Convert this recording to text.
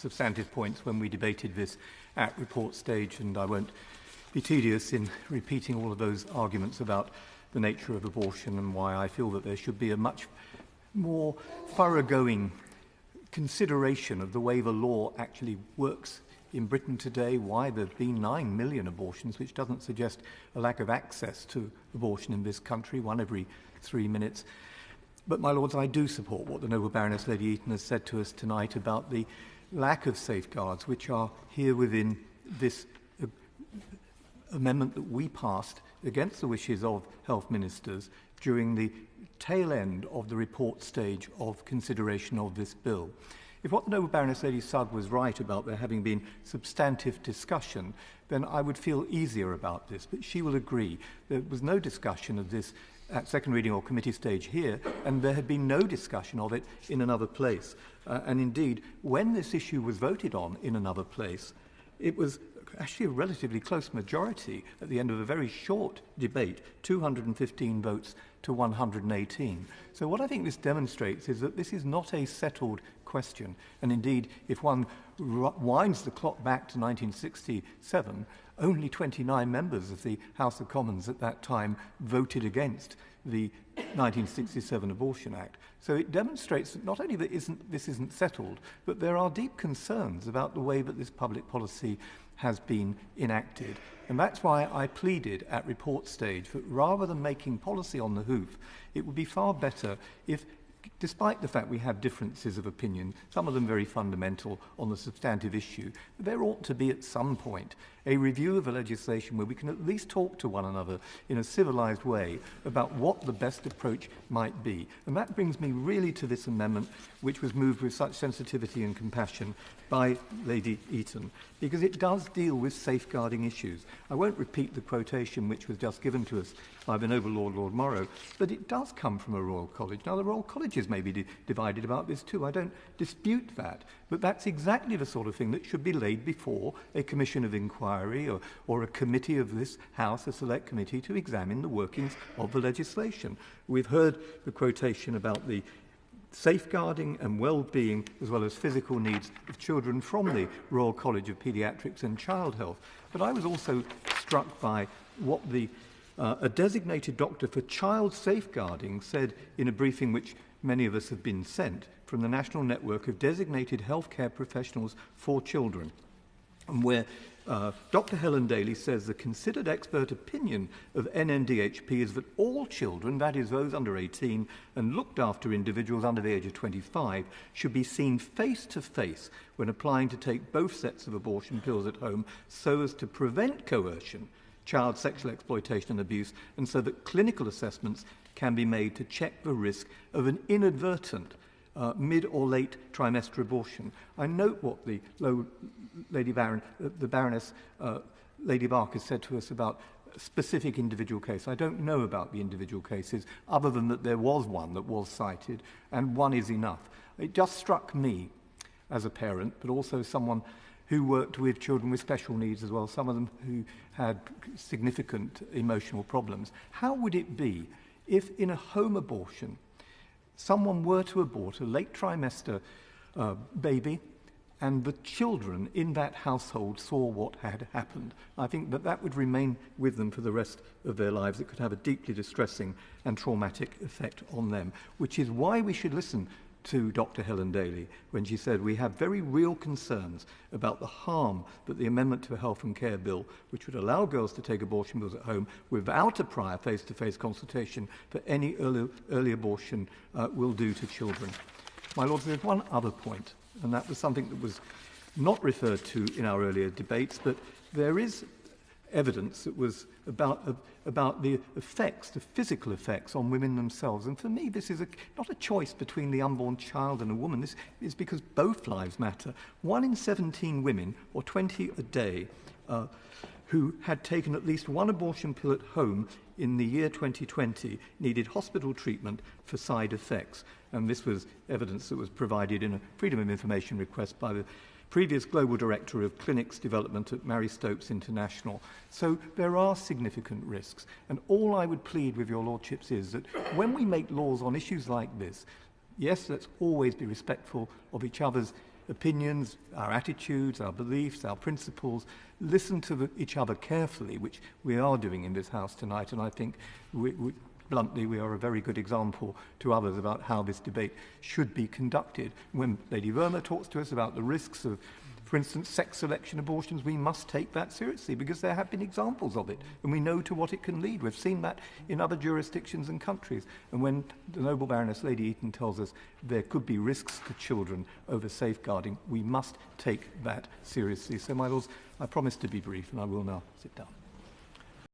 substantive points when we debated this at report stage, and I won't be tedious in repeating all of those arguments about the nature of abortion and why I feel that there should be a much more thoroughgoing consideration of the way the law actually works in Britain today, why there have been 9 million abortions, which doesn't suggest a lack of access to abortion in this country, 1 every 3 minutes. But, my lords, I do support what the noble Baroness Lady Eaton has said to us tonight about the lack of safeguards which are here within this amendment that we passed against the wishes of health ministers during the tail end of the report stage of consideration of this bill. If what the noble Baroness Lady Sugg was right about there having been substantive discussion, then I would feel easier about this. But she will agree there was no discussion of this at second reading or committee stage here, and there had been no discussion of it in another place. And indeed, when this issue was voted on in another place, it was actually a relatively close majority at the end of a very short debate, 215 votes to 118. So what I think this demonstrates is that this is not a settled question. And indeed, if one winds the clock back to 1967, only 29 members of the House of Commons at that time voted against the 1967 Abortion Act. So it demonstrates that not only that this isn't settled, but there are deep concerns about the way that this public policy has been enacted. And that's why I pleaded at report stage that rather than making policy on the hoof, it would be far better if, despite the fact we have differences of opinion, some of them very fundamental on the substantive issue, there ought to be at some point a review of the legislation where we can at least talk to one another in a civilised way about what the best approach might be. And that brings me really to this amendment, which was moved with such sensitivity and compassion by Lady Eaton, because it does deal with safeguarding issues. I won't repeat the quotation which was just given to us by the noble Lord Morrow, but it does come from a Royal College. Now, the Royal Colleges may be divided about this too. I don't dispute that, but that's exactly the sort of thing that should be laid before a commission of inquiry or a committee of this House, a select committee, to examine the workings of the legislation. We've heard the quotation about the safeguarding and well-being as well as physical needs of children from the Royal College of Paediatrics and Child Health. But I was also struck by what a designated doctor for child safeguarding said in a briefing which many of us have been sent from the National Network of Designated Healthcare Professionals for Children, and where Dr. Helen Daly says the considered expert opinion of NNDHP is that all children, that is those under 18 and looked after individuals under the age of 25, should be seen face to face when applying to take both sets of abortion pills at home so as to prevent coercion, child sexual exploitation and abuse, and so that clinical assessments can be made to check the risk of an inadvertent mid or late trimester abortion. I note what the Baroness Lady Barker said to us about a specific individual case. I don't know about the individual cases, other than that there was one that was cited, and one is enough. It just struck me as a parent, but also someone who worked with children with special needs as well, some of them who had significant emotional problems. How would it be if in a home abortion someone were to abort a late trimester baby and the children in that household saw what had happened? I think that would remain with them for the rest of their lives. It could have a deeply distressing and traumatic effect on them, which is why we should listen to Dr. Helen Daly when she said we have very real concerns about the harm that the Amendment to a Health and Care Bill, which would allow girls to take abortion pills at home without a prior face-to-face consultation for any early abortion, will do to children. My Lords, there's one other point, and that was something that was not referred to in our earlier debates, but there is evidence that was about the effects, the physical effects on women themselves. And for me, this is not a choice between the unborn child and a woman. This is because both lives matter. 1 in 17 women, or 20 a day, who had taken at least one abortion pill at home in the year 2020 needed hospital treatment for side effects. And this was evidence that was provided in a Freedom of Information request by the previous Global Director of Clinics Development at Mary Stopes International. So there are significant risks. And all I would plead with your Lordships is that when we make laws on issues like this, yes, let's always be respectful of each other's opinions, our attitudes, our beliefs, our principles, listen to each other carefully, which we are doing in this House tonight, and I think bluntly, we are a very good example to others about how this debate should be conducted. When Lady Verma talks to us about the risks of, for instance, sex selection abortions, we must take that seriously because there have been examples of it and we know to what it can lead. We've seen that in other jurisdictions and countries. And when the noble Baroness Lady Eaton tells us there could be risks to children over safeguarding, we must take that seriously. So, my lords, I promise to be brief and I will now sit down.